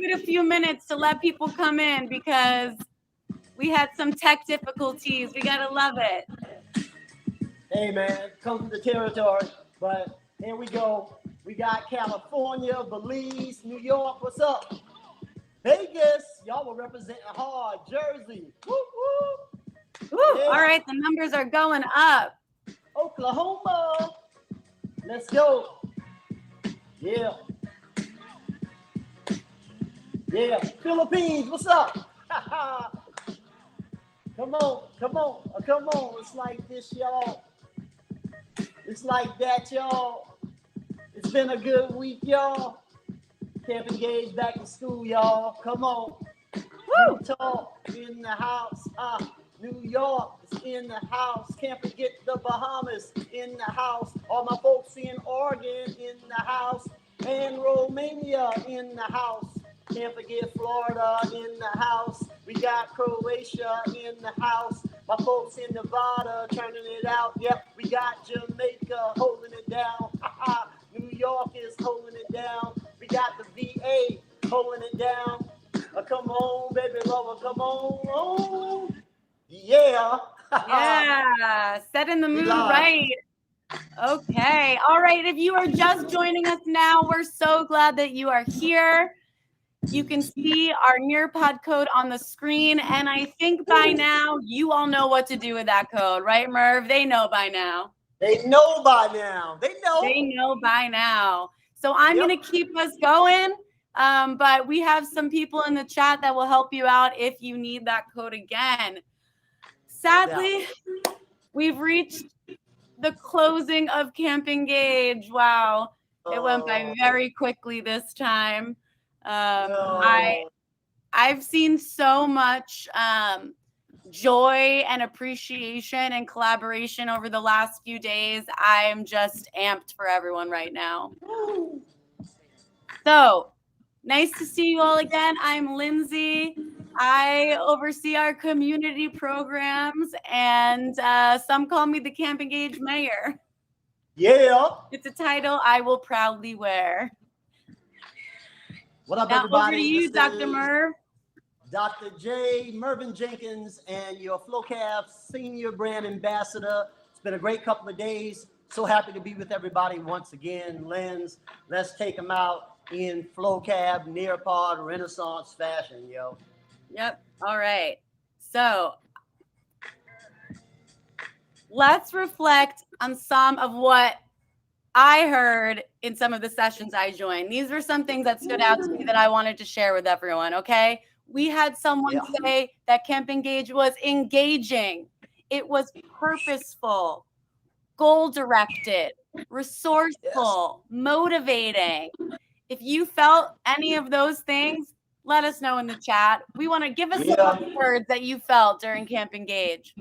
it a few minutes to let people come in because we had some tech difficulties. We gotta love it. Hey man, come from the territory, but here we go. We got California, Belize, New York. What's up? Vegas, y'all were representing hard. Jersey, woo woo. Woo. Yeah. All right, the numbers are going up. Oklahoma, let's go. Yeah. Yeah, Philippines, what's up? Come on, come on, come on. It's like this, y'all. It's like that, y'all. It's been a good week, y'all. Camp Engage back to school, y'all. Come on. Woo! Talk in the house. New York is in the house. Can't forget the Bahamas in the house. All my folks in Oregon in the house. And Romania in the house. Can't forget Florida in the house. We got Croatia in the house. My folks in Nevada turning it out. Yep, we got Jamaica holding it down. New York is holding it down. We got the VA holding it down. Come on, baby lover, come on. Yeah. Yeah, setting the mood right. Okay. All right. If you are just joining us now, we're so glad that you are here. You can see our Nearpod code on the screen. And I think by now, you all know what to do with that code, right, Merv? They know by now. They know by now. They know by now. So I'm going to keep us going. But we have some people in the chat that will help you out if you need that code again. Sadly, we've reached the closing of Camp Engage. Wow. It went by very quickly this time. I've seen so much joy and appreciation and collaboration over the last few days. I'm just amped for everyone right now. So nice to see you all again. I'm Lindsay. I oversee our community programs, and some call me the Camp Engage Mayor. Yeah. It's a title I will proudly wear. What up, now, everybody? Over to you, Dr. Merv. Dr. J. Mervyn Jenkins and your FlowCAV Senior Brand Ambassador. It's been a great couple of days. So happy to be with everybody once again. Lens, let's take them out in FlowCAV, Nearpod, Renaissance fashion, yo. Yep. All right. So let's reflect on some of what I heard in some of the sessions I joined. These were some things that stood out to me that I wanted to share with everyone, okay? We had someone say that Camp Engage was engaging. It was purposeful, goal-directed, resourceful, motivating. If you felt any of those things, let us know in the chat. We want to give us some words that you felt during Camp Engage.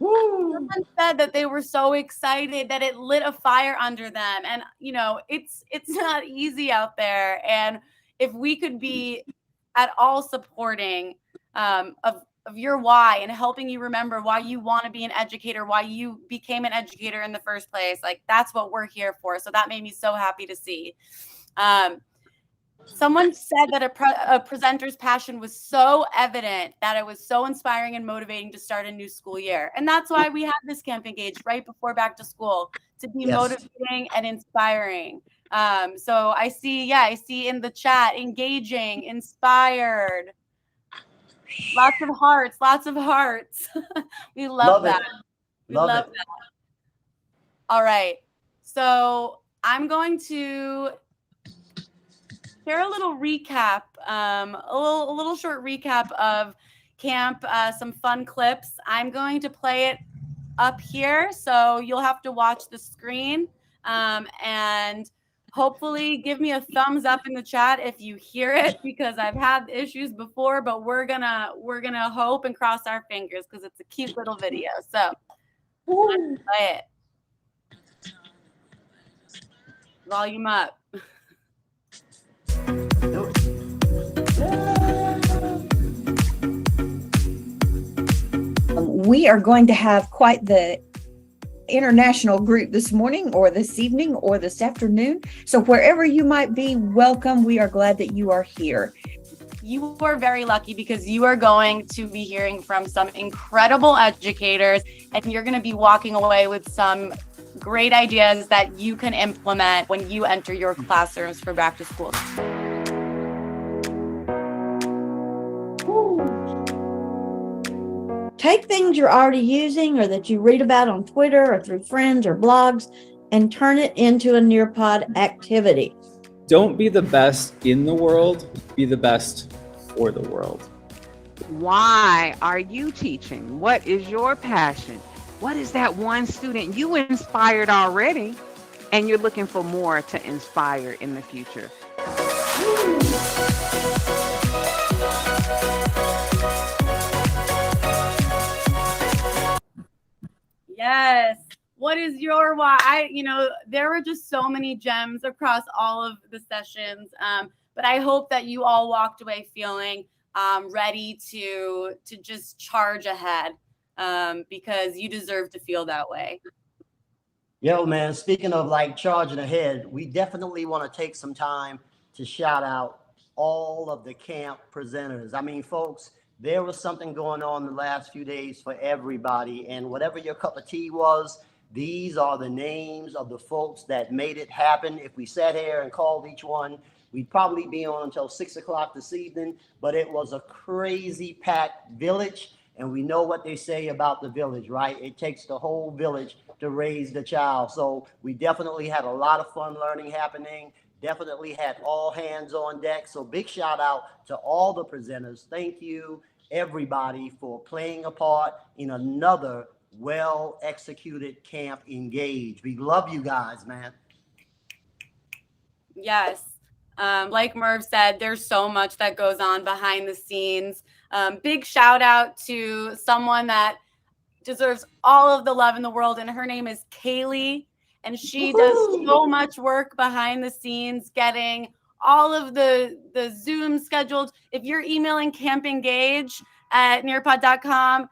Someone said that they were so excited that it lit a fire under them. And, you know, it's not easy out there. And if we could be at all supporting of your why and helping you remember why you want to be an educator, why you became an educator in the first place, like that's what we're here for. So that made me so happy to see. Someone said that a presenter's passion was so evident that it was so inspiring and motivating to start a new school year. And that's why we have this Camp Engage right before back to school, to be motivating and inspiring. So I see in the chat, engaging, inspired, lots of hearts. We love that. We love that. All right. So I'm going to share a little recap, a little short recap of camp, some fun clips. I'm going to play it up here, so you'll have to watch the screen, and hopefully give me a thumbs up in the chat if you hear it, because I've had issues before, but we're gonna hope and cross our fingers because it's a cute little video. So let's play it. Volume up. We are going to have quite the international group this morning or this evening or this afternoon. So wherever you might be, welcome. We are glad that you are here. You are very lucky because you are going to be hearing from some incredible educators, and you're going to be walking away with some great ideas that you can implement when you enter your classrooms for back to school. Take things you're already using or that you read about on Twitter or through friends or blogs and turn it into a Nearpod activity. Don't be the best in the world, be the best for the world. Why are you teaching? What is your passion? What is that one student you inspired already and you're looking for more to inspire in the future? Yes. What is your why? There were just so many gems across all of the sessions. But I hope that you all walked away feeling ready to just charge ahead because you deserve to feel that way. Yo, man, speaking of like charging ahead, we definitely want to take some time to shout out all of the camp presenters. I mean, folks, there was something going on the last few days for everybody. And whatever your cup of tea was, these are the names of the folks that made it happen. If we sat here and called each one, we'd probably be on until 6 o'clock this evening. But it was a crazy packed village. And we know what they say about the village, right? It takes the whole village to raise the child. So we definitely had a lot of fun learning happening. Definitely had all hands on deck. So big shout out to all the presenters. Thank you, everybody, for playing a part in another well executed Camp Engage. We love you guys, man. Yes. Like Merv said, there's so much that goes on behind the scenes. Big shout out to someone that deserves all of the love in the world, and her name is Kaylee, and she does so much work behind the scenes, getting all of the Zoom scheduled. If you're emailing Camp Engage at nearpod.com,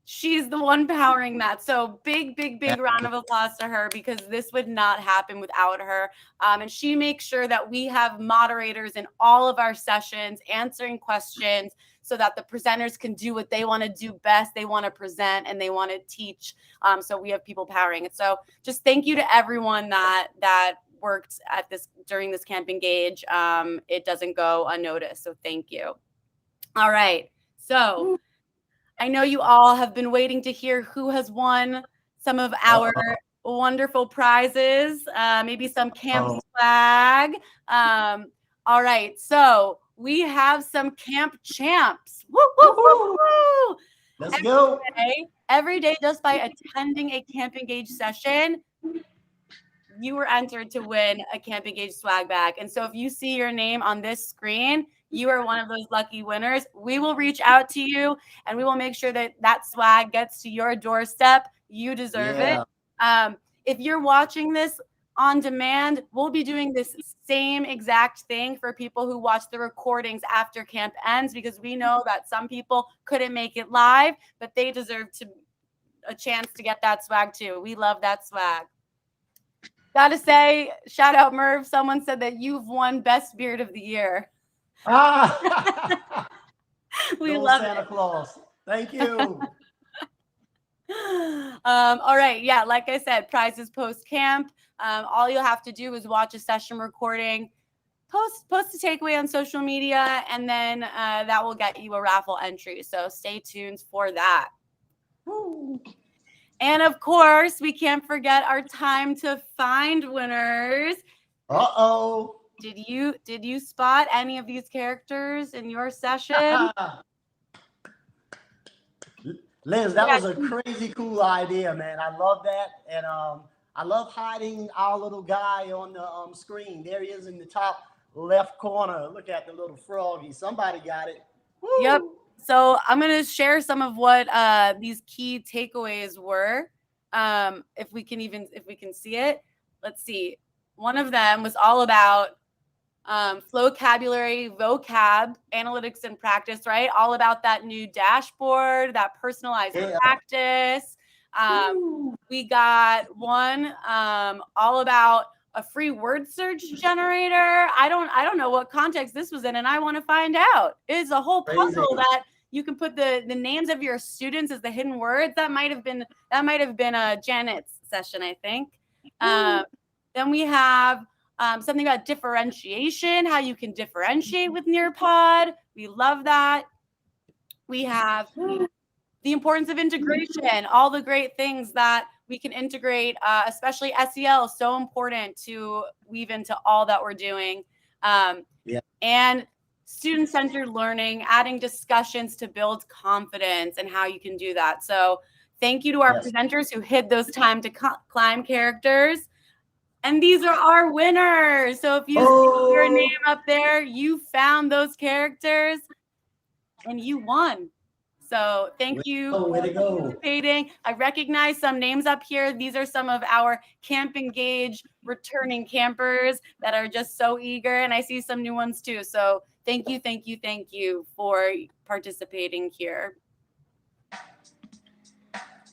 she's the one powering that. So big round of applause to her because this would not happen without her. And she makes sure that we have moderators in all of our sessions answering questions so that the presenters can do what they want to do best. They want to present and they want to teach. So we have people powering it. So just thank you to everyone that worked at this during this Camp Engage. It doesn't go unnoticed. So thank you. All right. So I know you all have been waiting to hear who has won some of our wonderful prizes, maybe some camp swag. All right, so we have some camp champs. Woo, woo, woo, woo. Let's go. Every day, just by attending a Camp Engage session, you were entered to win a Camp Engage swag bag. And so if you see your name on this screen, you are one of those lucky winners. We will reach out to you and we will make sure that that swag gets to your doorstep. You deserve it. If you're watching this on demand, we'll be doing this same exact thing for people who watch the recordings after camp ends, because we know that some people couldn't make it live, but they deserve a chance to get that swag too. We love that swag. Gotta say, shout out Merv. Someone said that you've won Best Beard of the Year. We love Santa Claus. Thank you. All right. Yeah. Like I said, prizes post camp. All you'll have to do is watch a session recording, post a takeaway on social media, and then that will get you a raffle entry. So stay tuned for that. Woo. And of course, we can't forget our time to find winners. Did you spot any of these characters in your session? Liz, that was a crazy cool idea, man. I love that. And I love hiding our little guy on the screen. There he is in the top left corner. Look at the little froggy. Somebody got it. Woo. Yep. So I'm going to share some of what these key takeaways were. If we can see it. Let's see. One of them was all about vocabulary, vocab, analytics, and practice, right? All about that new dashboard, that personalized practice. We got one all about a free word search generator. I don't know what context this was in, and I want to find out. It's a whole puzzle that you can put the names of your students as the hidden words. That might have been Janet's session, I think. Then we have something about differentiation, how you can differentiate with Nearpod. We love that. We have the importance of integration, all the great things that we can integrate, especially SEL, so important to weave into all that we're doing. And student-centered learning, adding discussions to build confidence and how you can do that. So thank you to our presenters who hid those time to climb characters. And these are our winners. So if you see your name up there, you found those characters and you won. So thank you for participating. I recognize some names up here. These are some of our Camp Engage returning campers that are just so eager. And I see some new ones too. So thank you for participating here.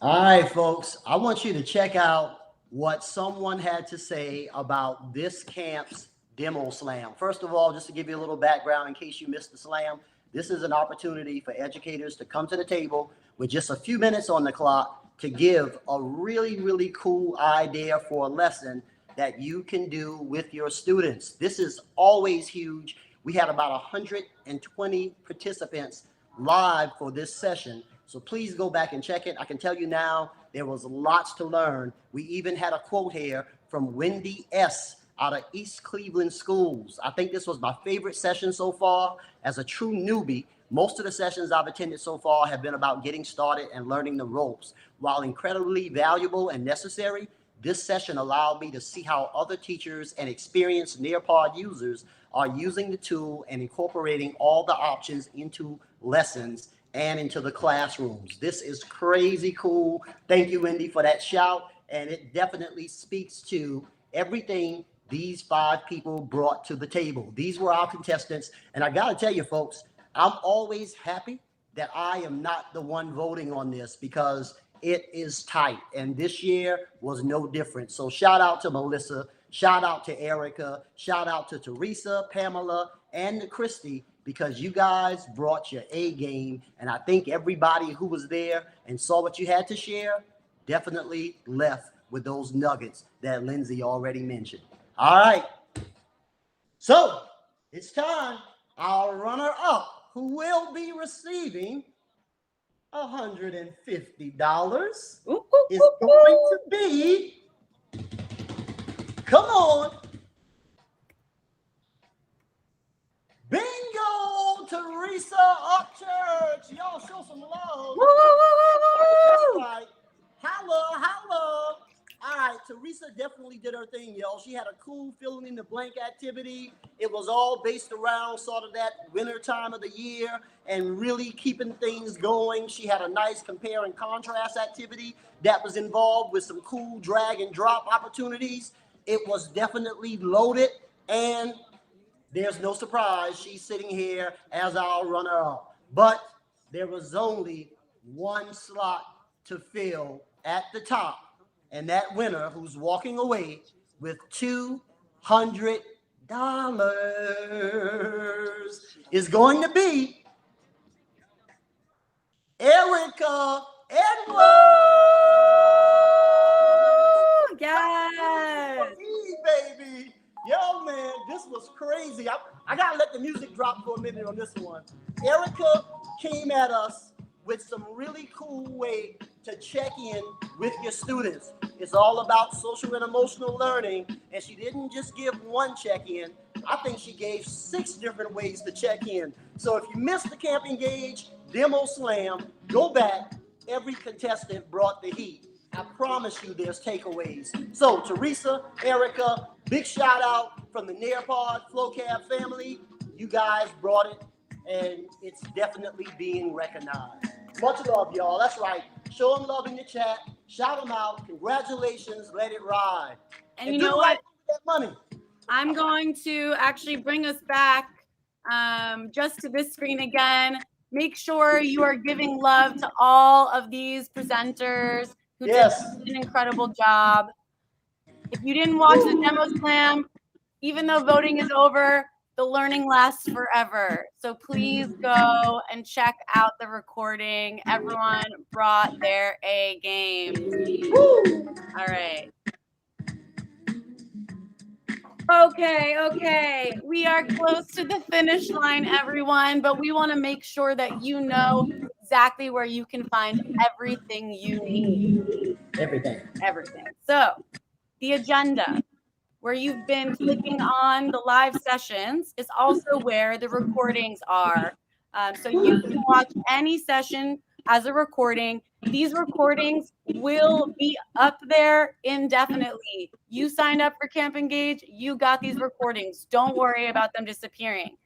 All right, folks, I want you to check out what someone had to say about this camp's demo slam. First of all, just to give you a little background in case you missed the slam, this is an opportunity for educators to come to the table with just a few minutes on the clock to give a really, really cool idea for a lesson that you can do with your students. This is always huge. We had about 120 participants live for this session. So please go back and check it. I can tell you now, there was lots to learn. We even had a quote here from Wendy S. out of East Cleveland Schools. I think this was my favorite session so far. As a true newbie, most of the sessions I've attended so far have been about getting started and learning the ropes. While incredibly valuable and necessary, this session allowed me to see how other teachers and experienced Nearpod users are using the tool and incorporating all the options into lessons and into the classrooms. This is crazy cool. Thank you, Wendy, for that shout. And it definitely speaks to everything these 5 people brought to the table. These were our contestants. And I gotta tell you, folks, I'm always happy that I am not the one voting on this because it is tight. And this year was no different. So shout out to Melissa, shout out to Erica, shout out to Teresa, Pamela, and to Christy, because you guys brought your A game. And I think everybody who was there and saw what you had to share definitely left with those nuggets that Lindsay already mentioned. All right. So it's time. Our runner-up, who will be receiving $150, is going to be, come on, Bingo Teresa Upchurch. Y'all show some love. That's right. Holla. All right, Teresa definitely did her thing, y'all. She had a cool filling in the blank activity. It was all based around sort of that winter time of the year and really keeping things going. She had a nice compare and contrast activity that was involved with some cool drag and drop opportunities. It was definitely loaded, and there's no surprise she's sitting here as our runner-up. But there was only one slot to fill at the top. And that winner, who's walking away with $200, is going to be Erica Edwards. Yes. Baby. Yo, man, this was crazy. I got to let the music drop for a minute on this one. Erica came at us with some really cool way to check in with your students. It's all about social and emotional learning. And she didn't just give one check-in. I think she gave 6 different ways to check in. So if you missed the Camp Engage Demo Slam, go back. Every contestant brought the heat. I promise you there's takeaways. So Teresa, Erica, big shout out from the Nearpod FlowCab family. You guys brought it, and it's definitely being recognized. Much love, y'all. That's right. Show them love in the chat. Shout them out. Congratulations. Let it ride. And you know what? That money. I'm going to actually bring us back just to this screen again. Make sure you are giving love to all of these presenters. who Yes. did an incredible job. If you didn't watch the demo slam, even though voting is over, the learning lasts forever. So please go and check out the recording. Everyone brought their A game. All right. Okay. We are close to the finish line, everyone, but we want to make sure that you know exactly where you can find everything you need. Everything. So the agenda, where you've been clicking on the live sessions, is also where the recordings are. So you can watch any session as a recording. These recordings will be up there indefinitely. You signed up for Camp Engage, you got these recordings. Don't worry about them disappearing.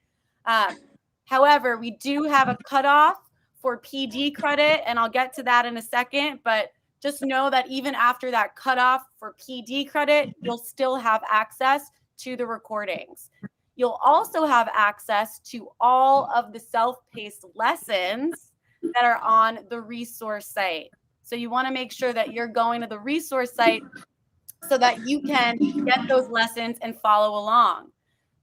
However, we do have a cutoff for PD credit, and I'll get to that in a second, but just know that even after that cutoff for PD credit, you'll still have access to the recordings. You'll also have access to all of the self-paced lessons that are on the resource site. So you want to make sure that you're going to the resource site so that you can get those lessons and follow along.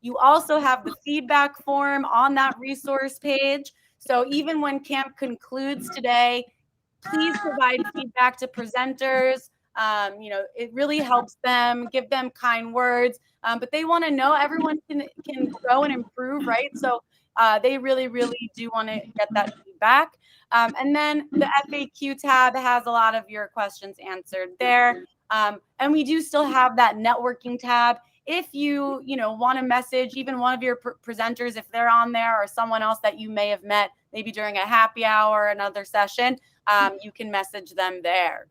You also have the feedback form on that resource page. So even when camp concludes today, please provide feedback to presenters. It really helps them, give them kind words, but they want to know everyone can grow and improve, right? So they really do want to get that feedback. And then the FAQ tab has a lot of your questions answered there. And we do still have that networking tab. If you want to message even one of your presenters, if they're on there, or someone else that you may have met maybe during a happy hour or another session, you can message them there.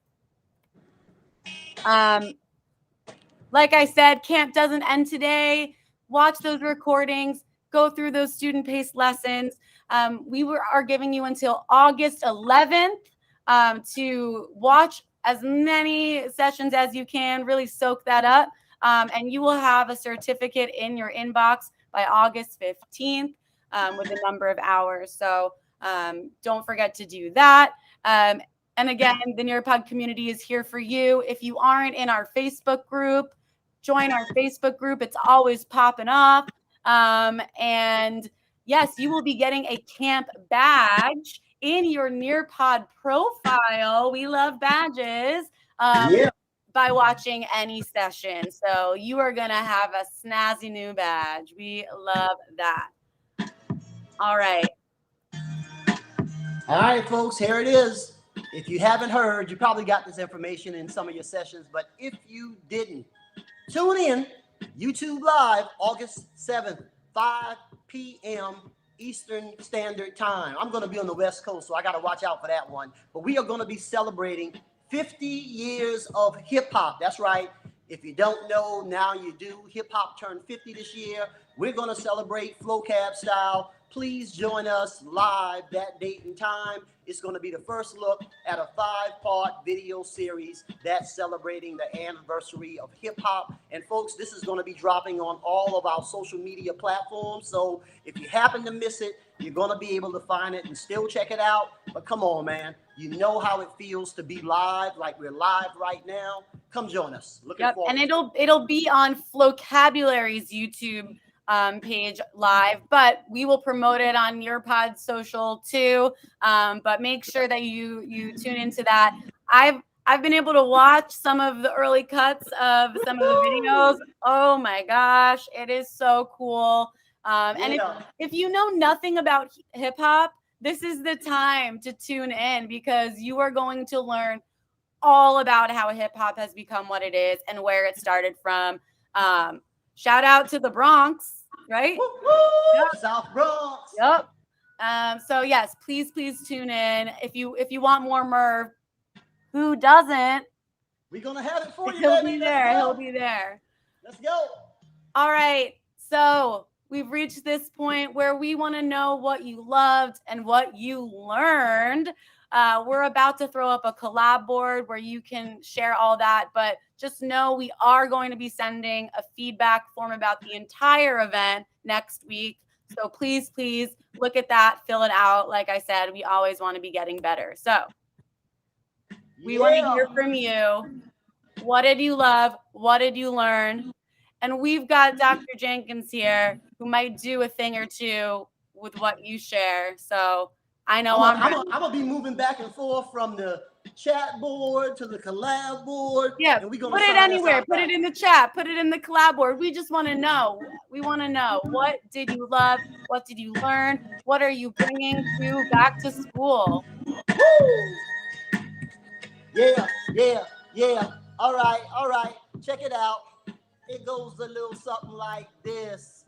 Like I said, camp doesn't end today. Watch those recordings, go through those student-paced lessons. We are giving you until August 11th to watch as many sessions as you can, really soak that up. And you will have a certificate in your inbox by August 15th with a number of hours. So don't forget to do that. And again, the Nearpod community is here for you. If you aren't in our Facebook group, join our Facebook group. It's always popping off. And yes, you will be getting a camp badge in your Nearpod profile. We love badges. By watching any session. So you are going to have a snazzy new badge. We love that. All right. All right, folks, here it is. If you haven't heard, you probably got this information in some of your sessions, but if you didn't, tune in, YouTube Live, August 7th, 5 p.m. Eastern Standard Time. I'm going to be on the West Coast, so I got to watch out for that one. But we are going to be celebrating 50 years of hip-hop. That's right. If you don't know, now you do. Hip-hop turned 50 this year. We're going to celebrate Flow Cab style. Please join us live that date and time. It's going to be the first look at a 5-part video series that's celebrating the anniversary of hip-hop. And folks, this is going to be dropping on all of our social media platforms. So if you happen to miss it, you're going to be able to find it and still check it out. But come on, man. You know how it feels to be live, like we're live right now. Come join us. Looking forward. And it'll be on Flocabulary's YouTube page live, but we will promote it on Nearpod social too. But make sure that you tune into that. I've been able to watch some of the early cuts of some of the videos. Oh my gosh, it is so cool. And if you know nothing about hip hop, this is the time to tune in, because you are going to learn all about how hip hop has become what it is and where it started from. Shout out to the Bronx, right? Yep. South Bronx. Yep. So yes, please tune in. If you want more Merv, who doesn't? We're gonna have it for you. He'll be there. He'll be there. Let's go. All right. So we've reached this point where we want to know what you loved and what you learned. We're about to throw up a collab board where you can share all that, but just know we are going to be sending a feedback form about the entire event next week. So please look at that, fill it out. Like I said, we always want to be getting better. So We want to hear from you. What did you love? What did you learn? And we've got Dr. Jenkins here who might do a thing or two with what you share. So I know I'm gonna be moving back and forth from the chat board to the collab board. Yeah, and we're gonna put it anywhere. Put it in the chat. Put it in the collab board. We just want to know. We want to know, what did you love? What did you learn? What are you bringing to back to school? Woo! Yeah. All right. Check it out. It goes a little something like this.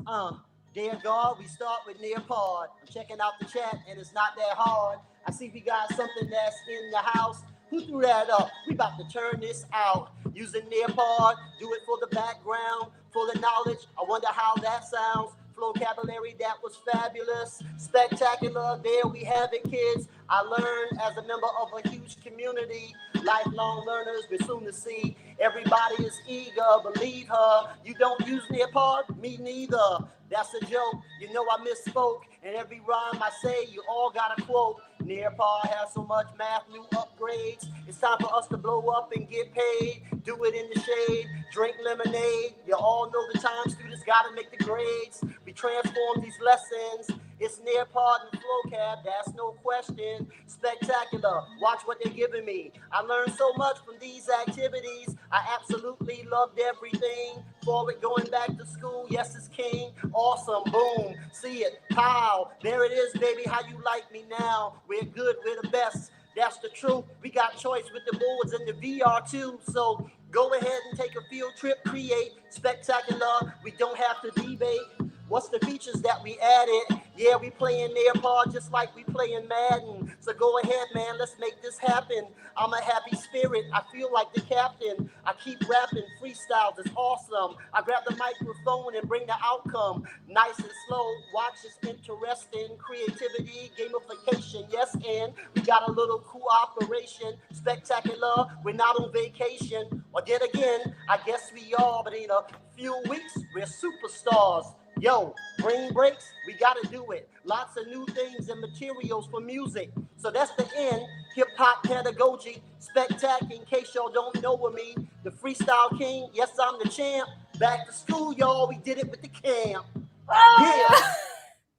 Dear God, we start with Nearpod. I'm checking out the chat, and it's not that hard. I see we got something that's in the house. Who threw that up? We about to turn this out. Using Nearpod, do it for the background, for the knowledge. I wonder how that sounds. Vocabulary, that was fabulous, spectacular. There we have it, kids. I learned as a member of a huge community. Lifelong learners, we're soon to see. Everybody is eager, believe her. You don't use Nearpod? Me neither. That's a joke. You know I misspoke. And every rhyme I say, you all got a quote. Nearpod has so much math, new upgrades. It's time for us to blow up and get paid. Do it in the shade, drink lemonade. You all know the time students gotta make the grades. We transform these lessons. It's Nearpod and FlowCab, that's no question. Spectacular, watch what they're giving me. I learned so much from these activities. I absolutely loved everything. Forward going back to school, yes it's king. Awesome, boom, see it, pow. There it is, baby, how you like me now. We're good, we're the best. That's the truth. We got choice with the boards and the VR too. So go ahead and take a field trip, create spectacular. We don't have to debate. What's the features that we added? Yeah, we playing Nearpod just like we playing Madden. So go ahead, man, let's make this happen. I'm a happy spirit, I feel like the captain. I keep rapping, freestyles is awesome. I grab the microphone and bring the outcome. Nice and slow, watch is interesting. Creativity, gamification, yes, and we got a little cooperation. Spectacular, we're not on vacation. Or yet again, I guess we are, but in a few weeks, we're superstars. Yo, brain breaks, we gotta do it. Lots of new things and materials for music. So that's the end. Hip-hop pedagogy, spectac, in case y'all don't know of me. The freestyle king, yes, I'm the champ. Back to school, y'all, we did it with the camp. Oh!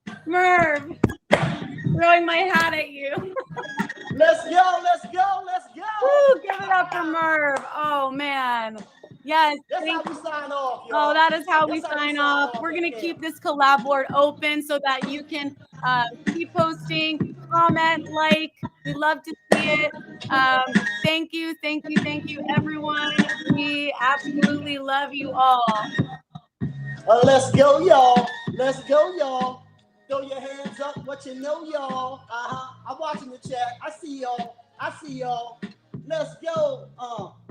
Yeah. Merv, throwing my hat at you. Let's go. Woo, give it up for Merv. Oh, man. Yes. That's how we sign off, y'all. Oh, that is how we sign off. We're going to keep this collab board open so that you can keep posting, comment, like. We love to see it. Thank you, everyone. We absolutely love you all. Let's go, y'all. Throw your hands up, what you know, y'all. I'm watching the chat. I see y'all. Let's go.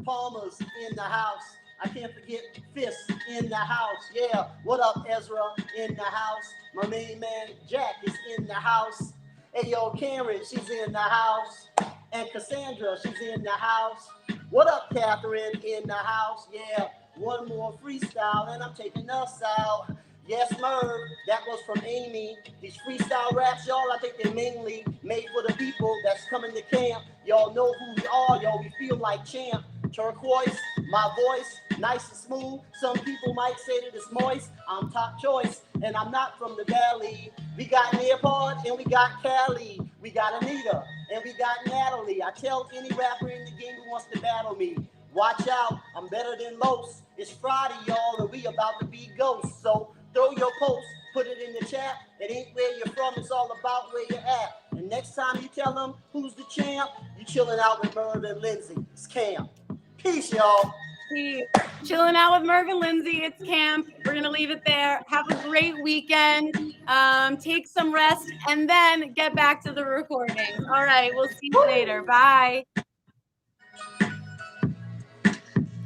Palmer's in the house. I can't forget Fists in the house. Yeah. What up, Ezra? In the house. My main man, Jack, is in the house. Hey, yo, Karen, she's in the house. And Cassandra, she's in the house. What up, Catherine? In the house. Yeah. One more freestyle, and I'm taking us out. Yes, Merv, that was from Amy. These freestyle raps, y'all, I think they're mainly made for the people that's coming to camp. Y'all know who we are, y'all. We feel like champ. Turquoise, my voice, nice and smooth. Some people might say that it's moist. I'm top choice, and I'm not from the valley. We got Nearpod, and we got Callie. We got Anita, and we got Natalie. I tell any rapper in the game who wants to battle me, watch out, I'm better than most. It's Friday, y'all, and we about to be ghosts. So throw your post, put it in the chat. It ain't where you're from, it's all about where you're at. And next time you tell them who's the champ, you chilling out with Merv and Lindsay. It's camp. Peace, y'all. Chilling out with Merv and Lindsay. It's camp. We're going to leave it there. Have a great weekend. Take some rest and then get back to the recording. All right. We'll see you later. Bye.